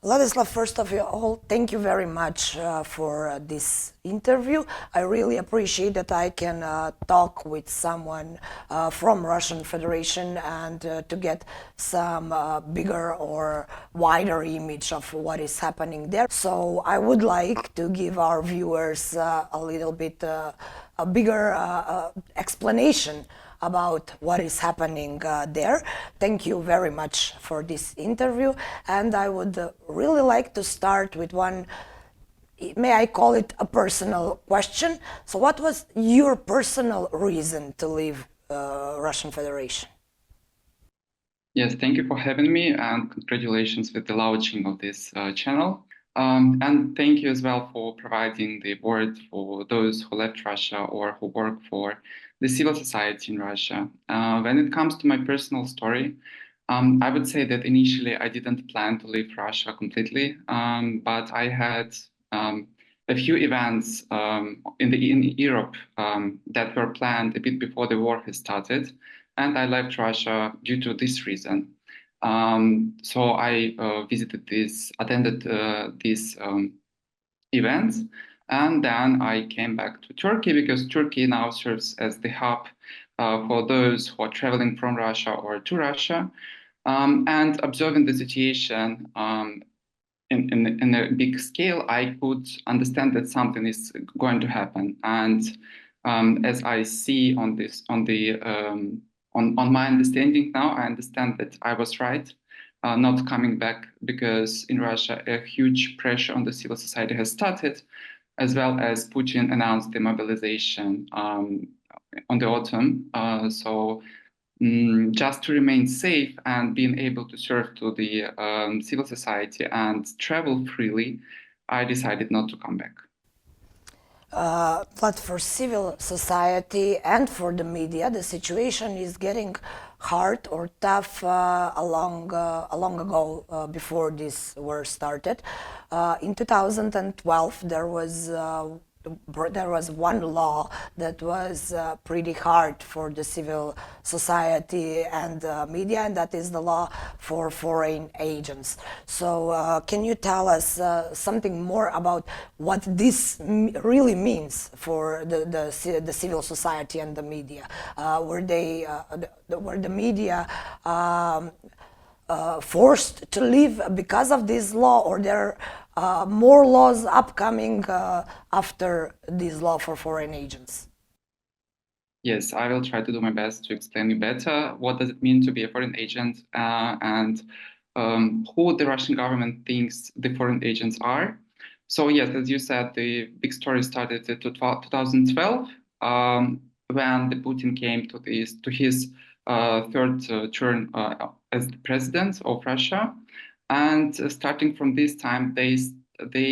Vladislav, first of all, thank you very much for this interview. I really appreciate that I can talk with someone from Russian Federation and to get some bigger or wider image of what is happening there. So I would like to give our viewers a little bit a bigger explanation about what is happening there. Thank you very much for this interview, and I would really like to start with one, may I call it a personal question. So what was your personal reason to leave Russian Federation? Yes, thank you for having me, and congratulations with the launching of this channel. And thank you as well for providing the word for those who left Russia or who work for the civil society in Russia. When it comes to my personal story, I would say that initially I didn't plan to leave Russia completely, but I had a few events in Europe that were planned a bit before the war has started, and I left Russia due to this reason. So I attended these events, and then I came back to Turkey because Turkey now serves as the hub for those who are traveling from Russia or to Russia. And observing the situation in a big scale, I could understand that something is going to happen. And as I see on my understanding now, I understand that I was right, not coming back, because in Russia a huge pressure on the civil society has started, as well as Putin announced the mobilization on the autumn. So just to remain safe and being able to serve to the civil society and travel freely, I decided not to come back. But for civil society and for the media, the situation is getting hard or tough long ago, before this war started. In 2012, there was one law that was pretty hard for the civil society and media, and that is the law for foreign agents. So can you tell us something more about what this really means for the civil society and the media? Were the media forced to leave because of this law, or there are more laws upcoming after this law for foreign agents? Yes, I will try to do my best to explain you better what does it mean to be a foreign agent, and who the Russian government thinks the foreign agents are. So yes, as you said, the big story started in 2012, when the Putin came to his third term as the president of Russia, and starting from this time, they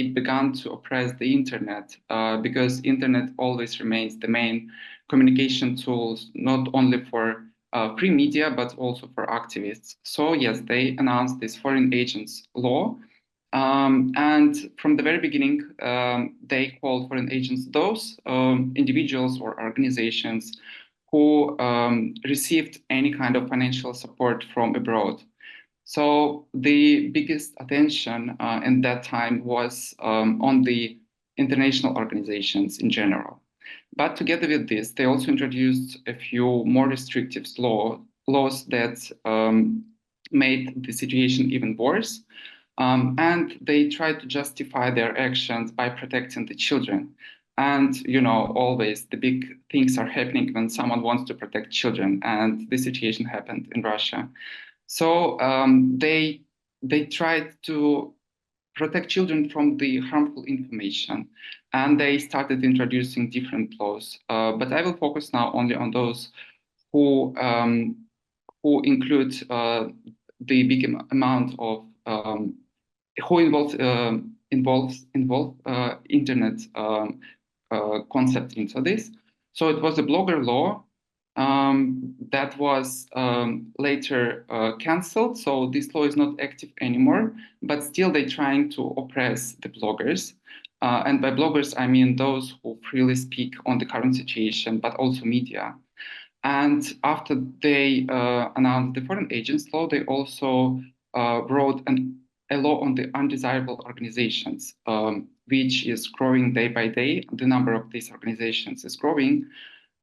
began to oppress the internet, because internet always remains the main communication tools, not only for free media, but also for activists. So yes, they announced this foreign agents law. And from the very beginning, they called foreign agents those individuals or organizations who received any kind of financial support from abroad. So the biggest attention in that time was on the international organizations in general. But together with this, they also introduced a few more restrictive laws that made the situation even worse. And they tried to justify their actions by protecting the children. And, always the big things are happening when someone wants to protect children. And this situation happened in Russia. So they tried to protect children from the harmful information, and they started introducing different laws. But I will focus now only on those who include the big amount of who involve internet concept into this. So it was a blogger law that was later cancelled. So this law is not active anymore, but still they're trying to oppress the bloggers. And by bloggers, I mean those who freely speak on the current situation, but also media. And after they announced the foreign agents law, they also wrote an a law on the undesirable organizations, which is growing day by day. The number of these organizations is growing.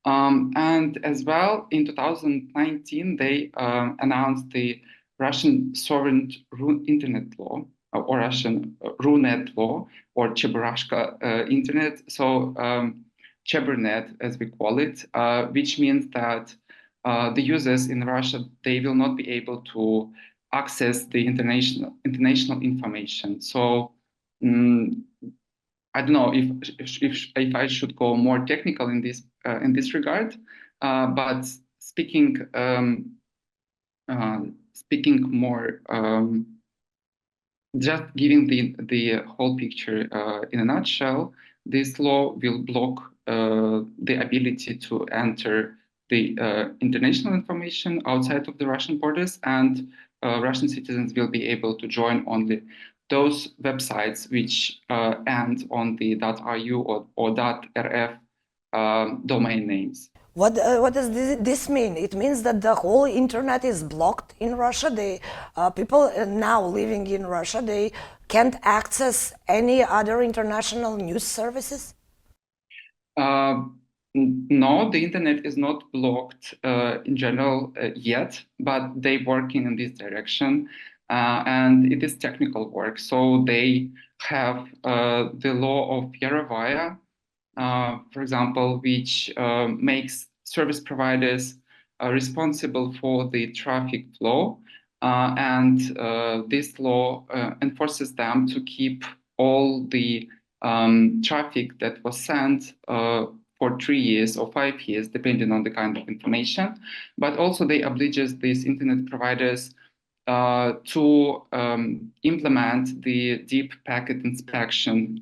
And as well, in 2019, they announced the Russian Sovereign Internet Law, or Russian RUNET law, or Cheburashka Internet. So Cheburnet, as we call it, which means that the users in Russia, they will not be able to access the international information. So I don't know if I should go more technical in this regard, but speaking more, just giving the whole picture in a nutshell, this law will block the ability to enter the international information outside of the Russian borders, and Russian citizens will be able to join only those websites which end on the .ru or .rf domain names. What does this mean? It means that the whole internet is blocked in Russia. People now living in Russia, they can't access any other international news services? No, the internet is not blocked in general yet, but they're working in this direction. And it is technical work. So they have the law of Yarovaya, for example, which makes service providers responsible for the traffic flow. And this law enforces them to keep all the traffic that was sent for 3 years or 5 years, depending on the kind of information. But also they obliges these internet providers to implement the deep packet inspection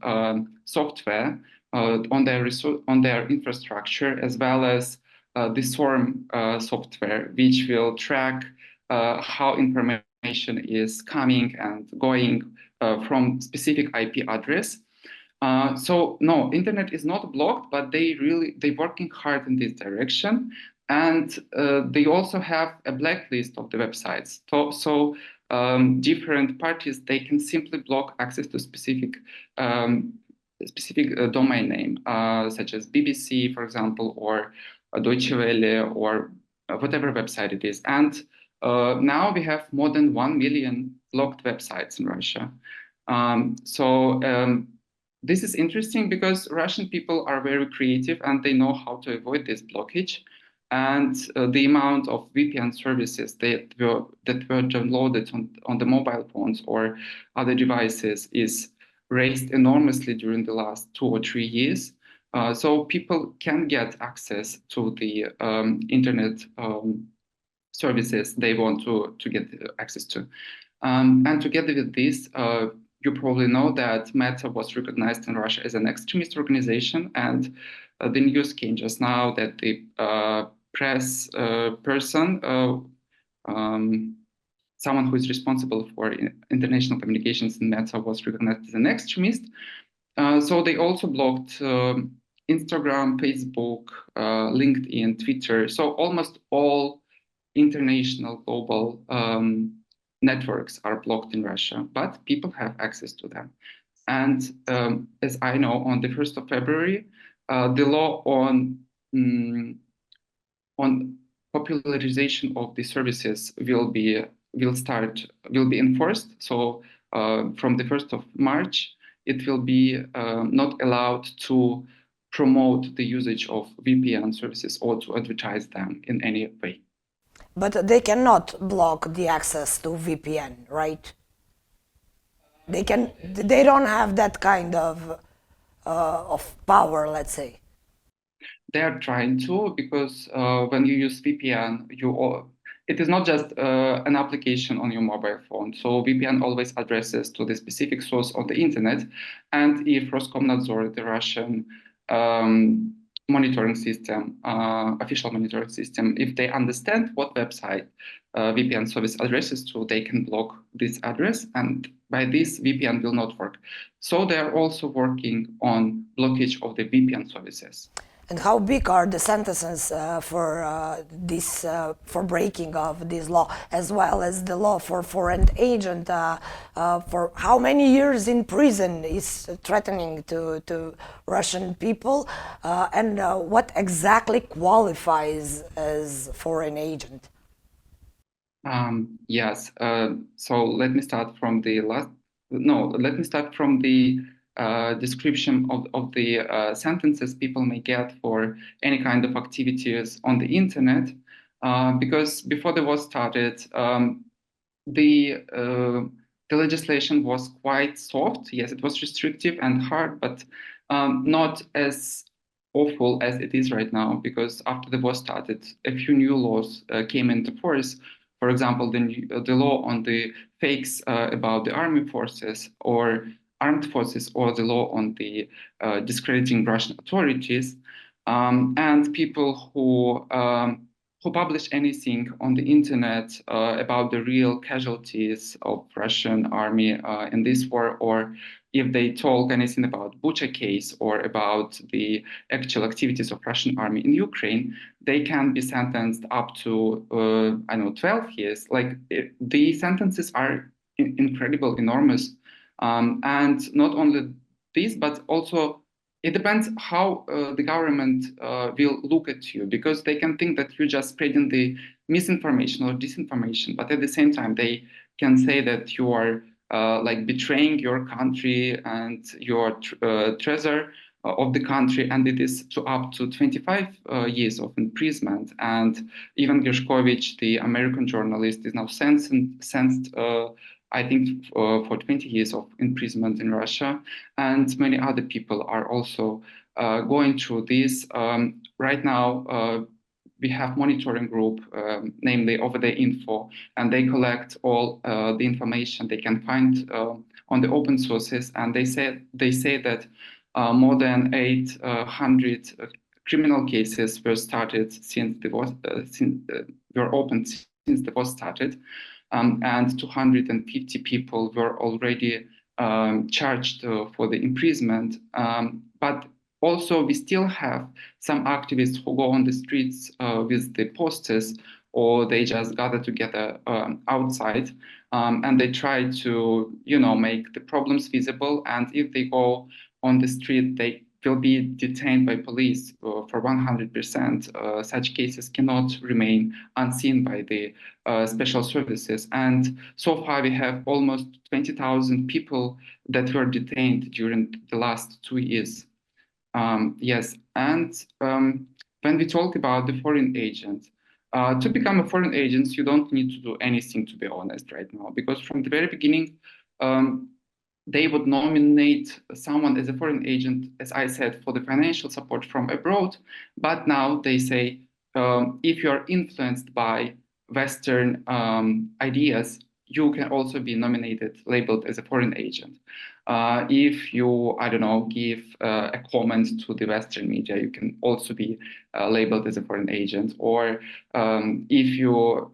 software on their infrastructure, as well as the SORM software, which will track how information is coming and going from specific IP address. So no, internet is not blocked, but they're working hard in this direction. And they also have a blacklist of the websites. So different parties, they can simply block access to specific domain name, such as BBC, for example, or Deutsche Welle, or whatever website it is. And now we have more than 1 million blocked websites in Russia. This is interesting because Russian people are very creative and they know how to avoid this blockage. And the amount of VPN services that were downloaded on the mobile phones or other devices is raised enormously during the last 2 or 3 years. So people can get access to the internet services they want to get access to. And together with this, you probably know that Meta was recognized in Russia as an extremist organization, and the news came just now that the press person, someone who is responsible for international communications in Meta, was recognized as an extremist. So they also blocked Instagram, Facebook, LinkedIn, Twitter. So almost all international global networks are blocked in Russia, but people have access to them. And as I know, on the 1st of February, the law on popularization of the services will be enforced. So from the 1st of March, it will be not allowed to promote the usage of VPN services or to advertise them in any way. But they cannot block the access to VPN, right? They don't have that kind of power, let's say. They are trying to, because when you use VPN, it is not just an application on your mobile phone. So VPN always addresses to the specific source of the internet. And if Roskomnadzor, the Russian monitoring system, official monitoring system, if they understand what website VPN service addresses to, they can block this address, and by this VPN will not work. So they are also working on blockage of the VPN services. And how big are the sentences for breaking of this law, as well as the law for foreign agent? For how many years in prison is threatening to Russian people, and what exactly qualifies as foreign agent? Yes. So let me start from the last. No, let me start from the description of the sentences people may get for any kind of activities on the internet. Because before the war started, the uh, the legislation was quite soft. Yes, it was restrictive and hard, but not as awful as it is right now. Because after the war started, a few new laws came into force. For example, the law on the fakes about the army forces or armed forces, or the law on the discrediting Russian authorities, and people who publish anything on the internet about the real casualties of Russian army in this war, or if they talk anything about Bucha case or about the actual activities of Russian army in Ukraine, they can be sentenced up to, I don't know, 12 years. Like the sentences are incredible, enormous. And not only this, but also it depends how the government will look at you, because they can think that you're just spreading the misinformation or disinformation, but at the same time they can say that you are like betraying your country and your treasure of the country, and it is to up to 25 years of imprisonment. And Ivan Gershkovich, the American journalist, is now sentenced I think for 20 years of imprisonment in Russia, and many other people are also going through this. Right now, we have monitoring group, namely Over the Info, and they collect all the information they can find on the open sources, and they say that more than 800 criminal cases were started since the war, were opened since the war started, and 250 people were already charged for the imprisonment. But also, we still have some activists who go on the streets with the posters, or they just gather together outside, and they try to, make the problems visible. And if they go on the street, they will be detained by police for 100%. Such cases cannot remain unseen by the special services. And so far, we have almost 20,000 people that were detained during the last 2 years. Yes, and when we talk about the foreign agent, to become a foreign agent, you don't need to do anything, to be honest, right now, because from the very beginning, um, they would nominate someone as a foreign agent, as I said, for the financial support from abroad. But now they say, if you're influenced by Western ideas, you can also be nominated, labeled as a foreign agent. If you, I don't know, give a comment to the Western media, you can also be labeled as a foreign agent. Or if you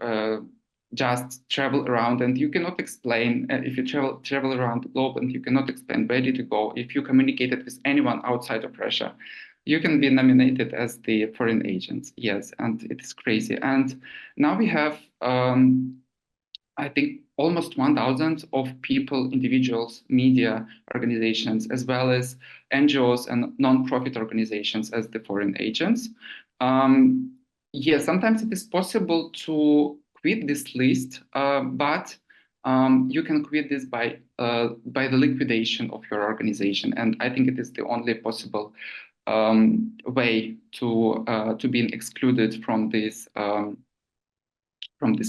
just travel around and you cannot explain, if you travel around the globe and you cannot explain where did you go, if you communicated with anyone outside of Russia, you can be nominated as the foreign agent. Yes, and it is crazy. And now we have I think almost 1,000 of people, individuals, media organizations, as well as NGOs and non-profit organizations as the foreign agents. Yes, sometimes it is possible to quit this list, but you can quit this by the liquidation of your organization, and I think it is the only possible way to being excluded from this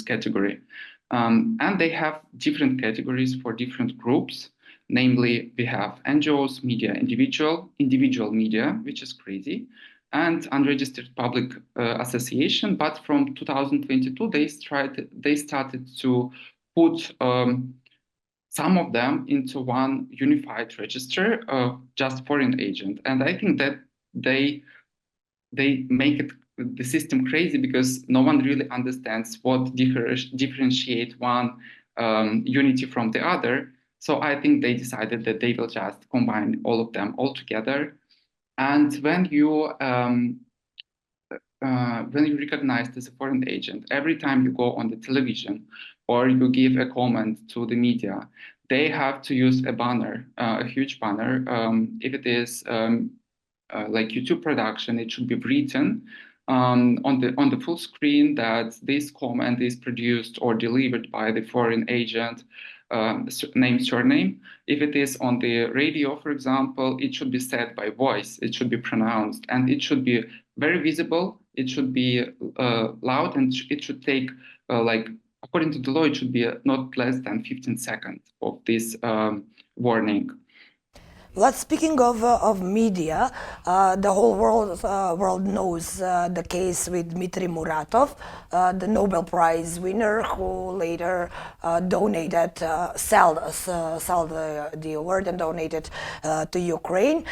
category. And they have different categories for different groups. Namely, we have NGOs, media, individual media, which is crazy, and unregistered public association. But from 2022, they started to put some of them into one unified register, just foreign agent. And I think that they make the system crazy, because no one really understands what differentiate one unity from the other. So I think they decided that they will just combine all of them all together. And when you recognized as a foreign agent, every time you go on the television or you give a comment to the media, they have to use a banner, a huge banner. If it is like YouTube production, it should be written on the full screen that this comment is produced or delivered by the foreign agent, name, surname. If it is on the radio, for example, it should be said by voice. It should be pronounced, and it should be very visible. It should be loud, and it should take like according to the law, it should be not less than 15 seconds of this warning. Vlad, speaking of media, the whole world knows the case with Dmitry Muratov, the Nobel Prize winner who later donated, sold the award and donated to Ukraine.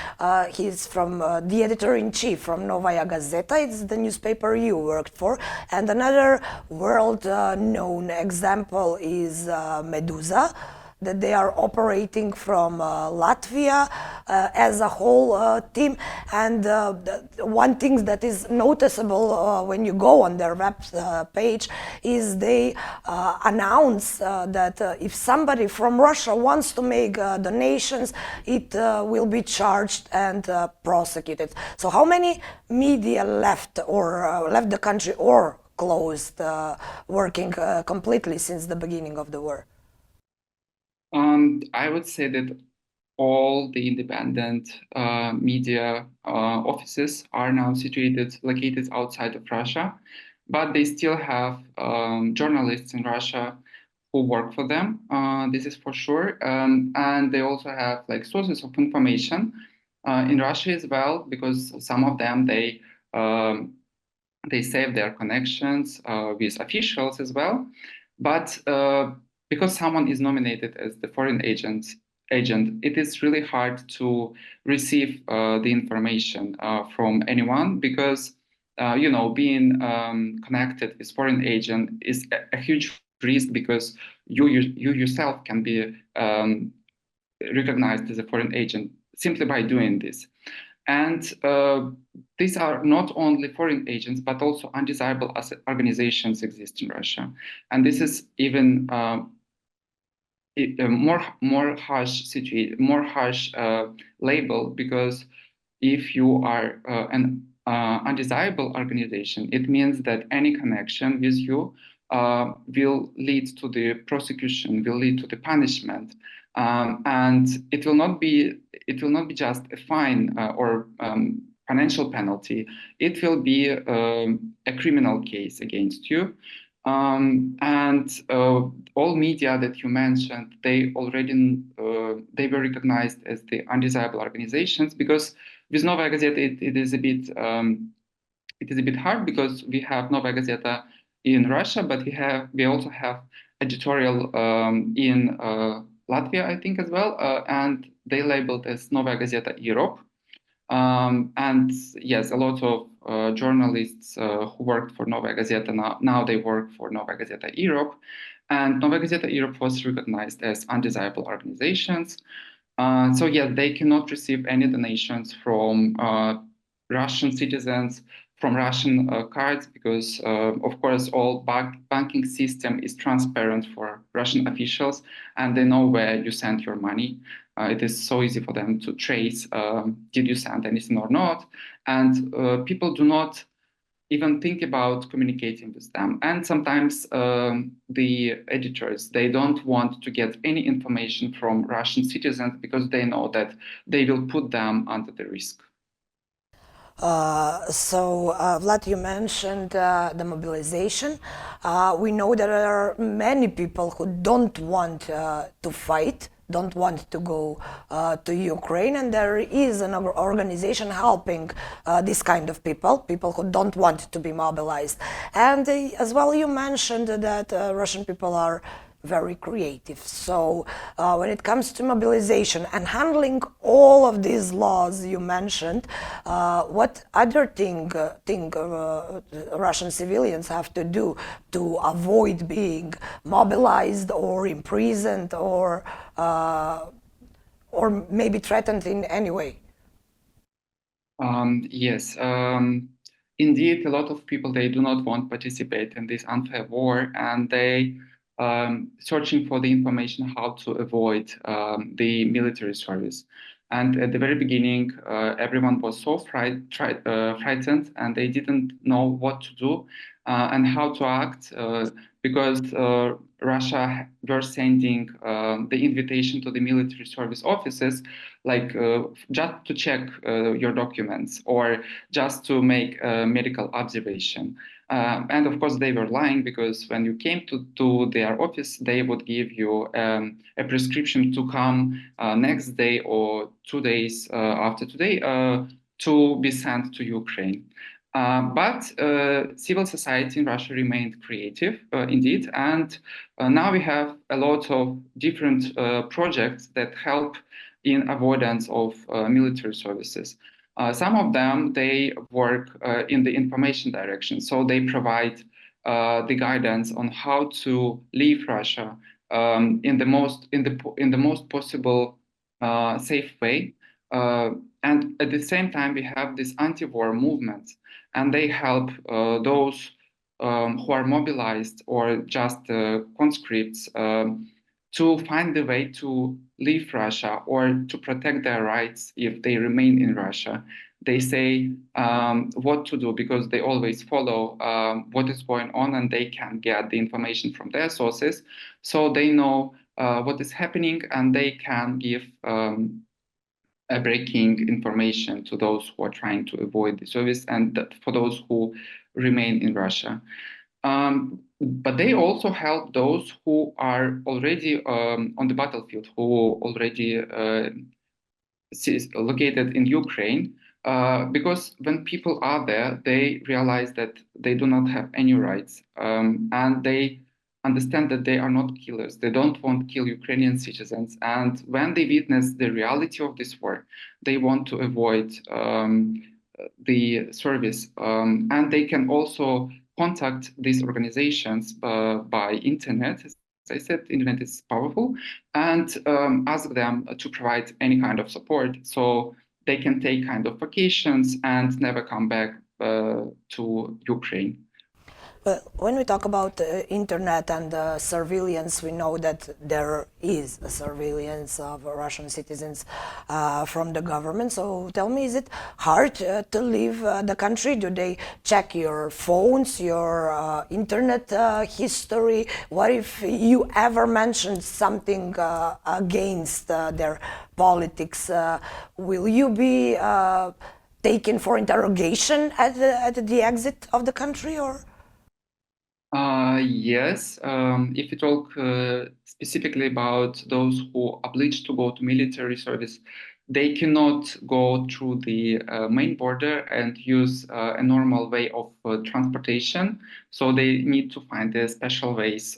He's from the editor-in-chief from Novaya Gazeta. It's the newspaper you worked for. And another world-known example is Meduza, that they are operating from Latvia as a whole team. And one thing that is noticeable when you go on their web page is they announce that if somebody from Russia wants to make donations, it will be charged and prosecuted. So how many media left or left the country or closed working completely since the beginning of the war? I would say that all the independent media offices are now located outside of Russia, but they still have journalists in Russia who work for them. This is for sure, and they also have like sources of information in Russia as well, because some of them they save their connections with officials as well, but because someone is nominated as the foreign agent, it is really hard to receive the information from anyone, because being connected with foreign agent is a huge risk, because you yourself can be recognized as a foreign agent simply by doing this. And these are not only foreign agents, but also undesirable organizations exist in Russia. And this is even more harsh label, because if you are an undesirable organization, it means that any connection with you will lead to the prosecution, will lead to the punishment, and it will not be just a fine or financial penalty. It will be a criminal case against you. And all media that you mentioned, they already they were recognized as the undesirable organizations, because with Novaya Gazeta it is a bit hard, because we have Novaya Gazeta in Russia, but we also have editorial in Latvia, I think, as well, and they labeled as Novaya Gazeta Europe. And yes, a lot of journalists who worked for Novaya Gazeta now they work for Novaya Gazeta Europe, and Novaya Gazeta Europe was recognized as undesirable organizations. So yeah, they cannot receive any donations from Russian citizens, from Russian cards, because of course all banking system is transparent for Russian officials, and they know where you send your money. It is so easy for them to trace did you send anything or not, and people do not even think about communicating with them. And sometimes the editors, they don't want to get any information from Russian citizens, because they know that they will put them under the risk. Vlad, you mentioned the mobilization. We know there are many people who don't want to fight, don't want to go to Ukraine, and there is an organization helping this kind of people who don't want to be mobilized. And as well, you mentioned that Russian people are very creative. So when it comes to mobilization and handling all of these laws you mentioned, what other thing Russian civilians have to do to avoid being mobilized or imprisoned or maybe threatened in any way? Yes, indeed, a lot of people they do not want to participate in this unfair war, and they searching for the information how to avoid the military service. And at the very beginning, everyone was so frightened, and they didn't know what to do and how to act because Russia were sending the invitation to the military service offices like just to check your documents or just to make a medical observation. And of course, they were lying because when you came to their office, they would give you a prescription to come next day or 2 days after today to be sent to Ukraine. But civil society in Russia remained creative, indeed, and now we have a lot of different projects that help in avoidance of military services. Some of them they work in the information direction, so they provide the guidance on how to leave Russia in the most possible safe way. Uh, and at the same time, we have this anti-war movement, and they help those who are mobilized or just conscripts to find the way to leave Russia or to protect their rights if they remain in Russia. They say what to do because they always follow what is going on and they can get the information from their sources. So they know what is happening and they can give breaking information to those who are trying to avoid the service and for those who remain in Russia. But they also help those who are already on the battlefield, who already located in Ukraine, because when people are there, they realize that they do not have any rights, and they understand that they are not killers. They don't want to kill Ukrainian citizens, and when they witness the reality of this war, they want to avoid the service, and they can also contact these organizations by internet. As I said, internet is powerful, and ask them to provide any kind of support so they can take kind of vacations and never come back to Ukraine. Well, when we talk about internet and surveillance, we know that there is a surveillance of Russian citizens from the government. So tell me, is it hard to leave the country? Do they check your phones, your internet history? What if you ever mentioned something against their politics? Will you be taken for interrogation at the exit of the country, or? Yes, if you talk specifically about those who are obliged to go to military service, they cannot go through the main border and use a normal way of transportation. So they need to find a special ways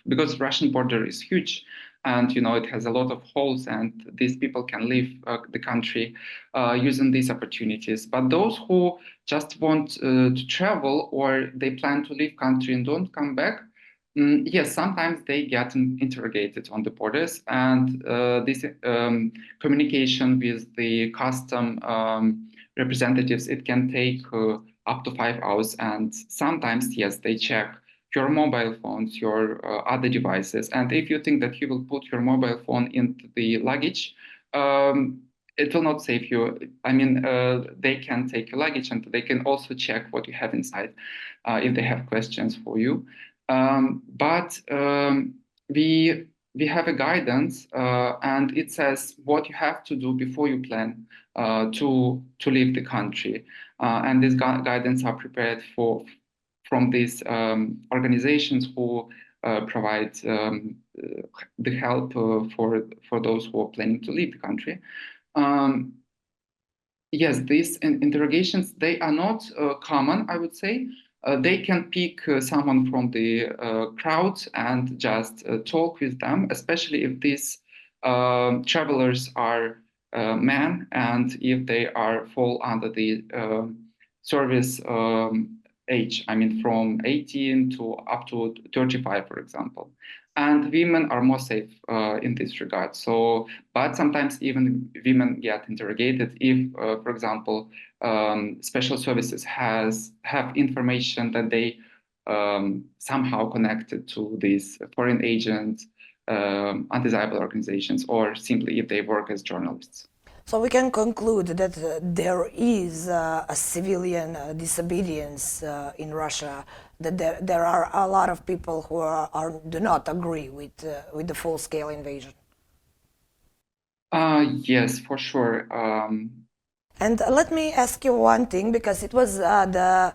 because Russian border is huge, and it has a lot of holes, and these people can leave the country using these opportunities. But those who just want to travel or they plan to leave country and don't come back, yes, sometimes they get interrogated on the borders, and this communication with the custom representatives, it can take up to 5 hours, and sometimes, yes, they check your mobile phones, your other devices, and if you think that you will put your mobile phone into the luggage, it will not save you. I mean, they can take your luggage and they can also check what you have inside if they have questions for you. But we have a guidance, and it says what you have to do before you plan to leave the country. And these guidance are prepared from these organizations who provide the help for those who are planning to leave the country. Um, yes, these interrogations, they are not common, I would say. They can pick someone from the crowd and just talk with them, especially if these travelers are men and if they are fall under the service age. I mean, from 18 to up to 35, for example. And women are more safe in this regard. So, but sometimes even women get interrogated if, for example, special services have information that they somehow connected to these foreign agents, undesirable organizations, or simply if they work as journalists. So we can conclude that there is a civilian disobedience in Russia, that there are a lot of people who do not agree with the full-scale invasion. Yes, for sure. And let me ask you one thing, because it was the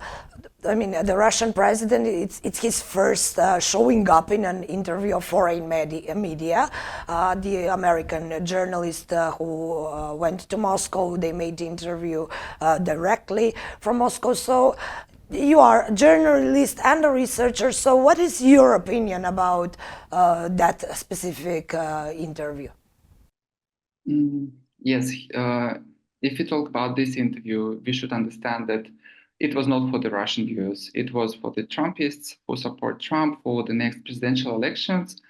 Russian president, it's his first showing up in an interview of foreign media. The American journalist who went to Moscow, they made the interview directly from Moscow. So you are a journalist and a researcher, so what is your opinion about that specific interview? Yes, if we talk about this interview, we should understand that it was not for the Russian viewers. It was for the Trumpists who support Trump for the next presidential elections.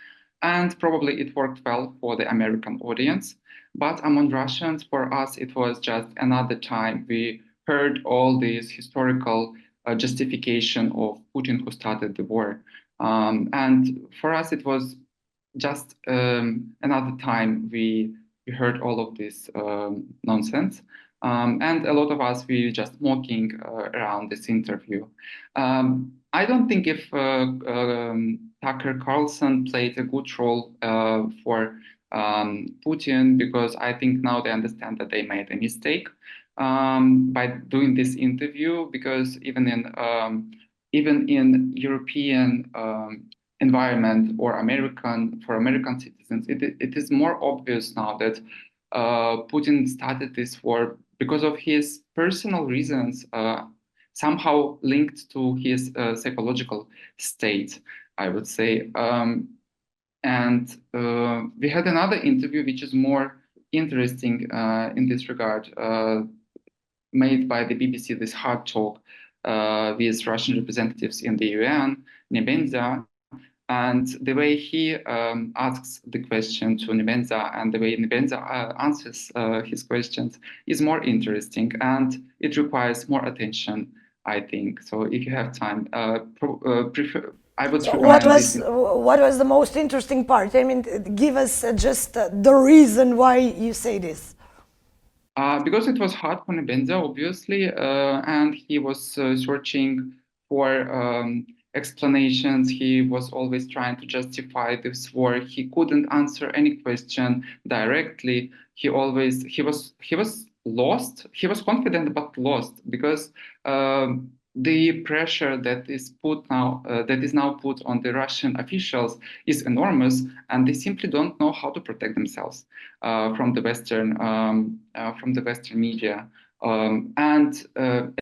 And probably it worked well for the American audience. But among Russians, for us, it was just another time we heard all this historical justification of Putin who started the war. And for us, it was just another time we heard all of this nonsense. And a lot of us, we just mocking around this interview. I don't think if Tucker Carlson played a good role for Putin, because I think now they understand that they made a mistake by doing this interview, because even in European environment or American citizens, it is more obvious now that Putin started this war because of his personal reasons, somehow linked to his psychological state, I would say. And we had another interview which is more interesting in this regard, made by the BBC, this hard talk with Russian representatives in the UN, Nebenza. And the way he asks the question to Nebenza and the way Nebenza answers his questions is more interesting, and it requires more attention, I think. So if you have time, I would So recommend this. what was the most interesting part? I mean, give us just the reason why you say this. Because it was hard for Nebenza, obviously, and he was searching for explanations. He was always trying to justify this war. He couldn't answer any question directly. He was lost. He was confident but lost, because the pressure that is now put on the Russian officials is enormous, and they simply don't know how to protect themselves from the Western media. And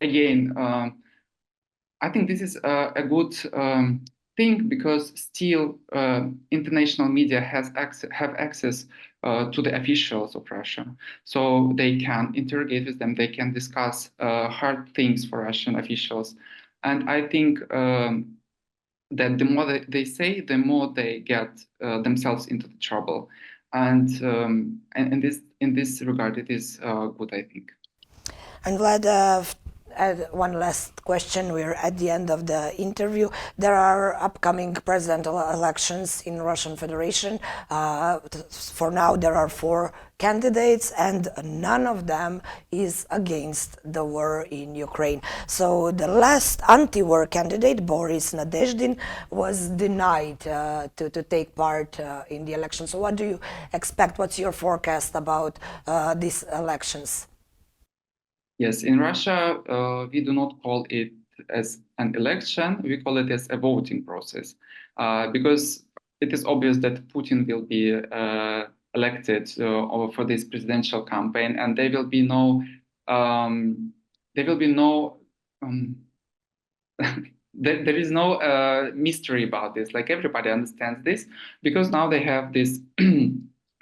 again, I think this is a good thing, because still international media have access to the officials of Russia, so they can interrogate with them. They can discuss hard things for Russian officials, and I think that the more they say, the more they get themselves into the trouble. And in this regard, it is good, I think. And Vlad, one last question. We're at the end of the interview. There are upcoming presidential elections in Russian Federation. For now, there are 4 candidates, and none of them is against the war in Ukraine. So the last anti-war candidate, Boris Nadezhdin, was denied to take part in the election. So what do you expect? What's your forecast about these elections? Yes, in Russia, we do not call it as an election. We call it as a voting process, because it is obvious that Putin will be elected for this presidential campaign, and there will be no there is no mystery about this. Like, everybody understands this, because now they have this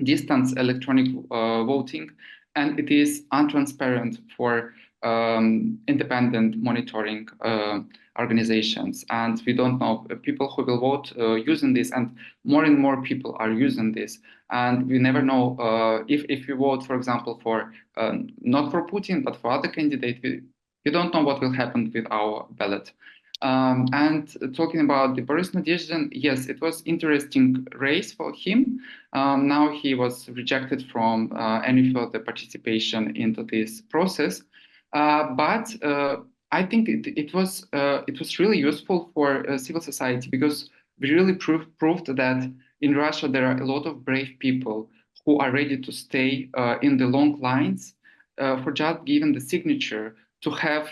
distance electronic voting, and it is untransparent for independent monitoring organizations, and we don't know people who will vote using this, and more people are using this, and we never know if you vote, for example, for not for Putin but for other candidate, we don't know what will happen with our ballot. And talking about the Boris Nadezhdin, yes, it was interesting race for him. Now he was rejected from any further participation into this process. But I think it was really useful for civil society, because we really proved that in Russia there are a lot of brave people who are ready to stay in the long lines for just giving the signature to have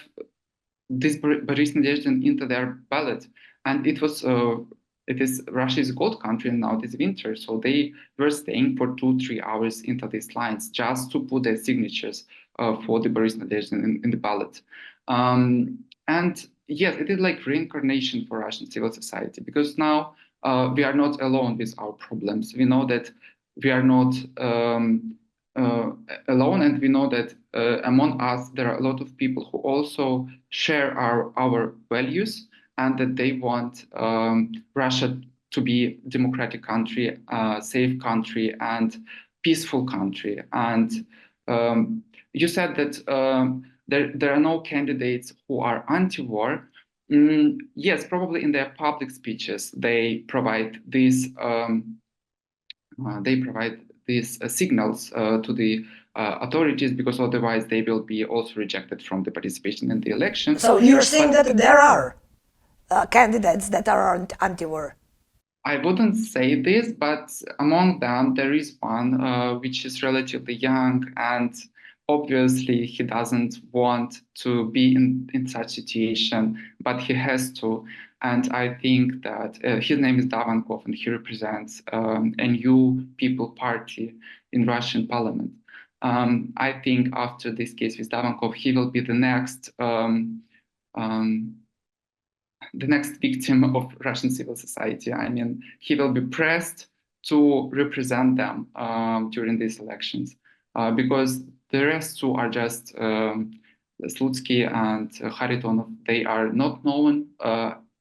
this Boris Nadezhdin into their ballot. And it is Russia is a cold country, and now it is winter, so they were staying for 2-3 hours into these lines just to put their signatures for the Boris Nadezhdin in the ballot. And yes, it is like reincarnation for Russian civil society, because now we are not alone with our problems. We know that we are not alone, and we know that among us there are a lot of people who also share our values, and that they want Russia to be a democratic country, safe country, and peaceful country. And you said that there are no candidates who are anti-war. Yes, probably in their public speeches they provide these signals to the authorities, because otherwise they will be also rejected from the participation in the elections. So you're saying that there are candidates that are anti-war? I wouldn't say this, but among them there is one which is relatively young, and obviously he doesn't want to be in such situation, but he has to. And I think that his name is Davankov, and he represents a new People Party in Russian parliament. I think after this case with Davankov, he will be the next victim of Russian civil society. I mean, he will be pressed to represent them during these elections, because the rest two are just Slutsky and Kharitonov. They are not known,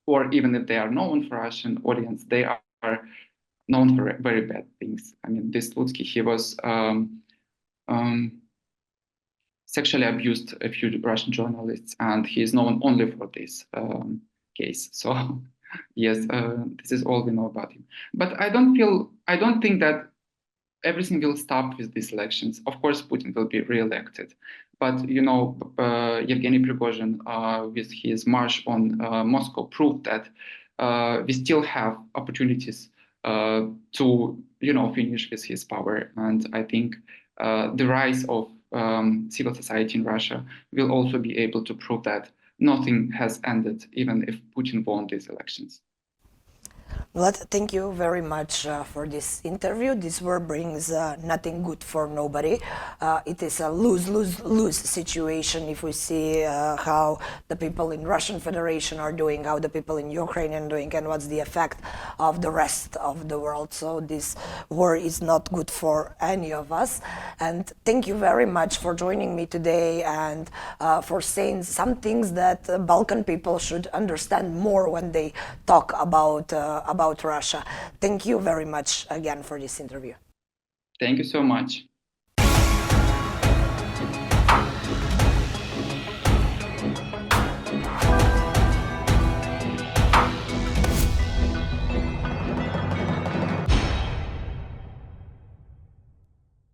or even if they are known for Russian audience, they are known for very bad things. I mean, this Slutsky, he was sexually abused a few Russian journalists, and he is known only for this case. So yes, this is all we know about him. But I don't think that everything will stop with these elections. Of course, Putin will be re-elected, but Yevgeny Prigozhin with his march on Moscow proved that we still have opportunities to finish with his power. And I think the rise of civil society in Russia will also be able to prove that nothing has ended, even if Putin won these elections. Vlad, thank you very much for this interview. This war brings nothing good for nobody. It is a lose-lose-lose situation if we see how the people in Russian Federation are doing, how the people in Ukraine are doing, and what's the effect of the rest of the world. So this war is not good for any of us. And thank you very much for joining me today, and for saying some things that Balkan people should understand more when they talk about Russia. Thank you very much again for this interview. Thank you so much.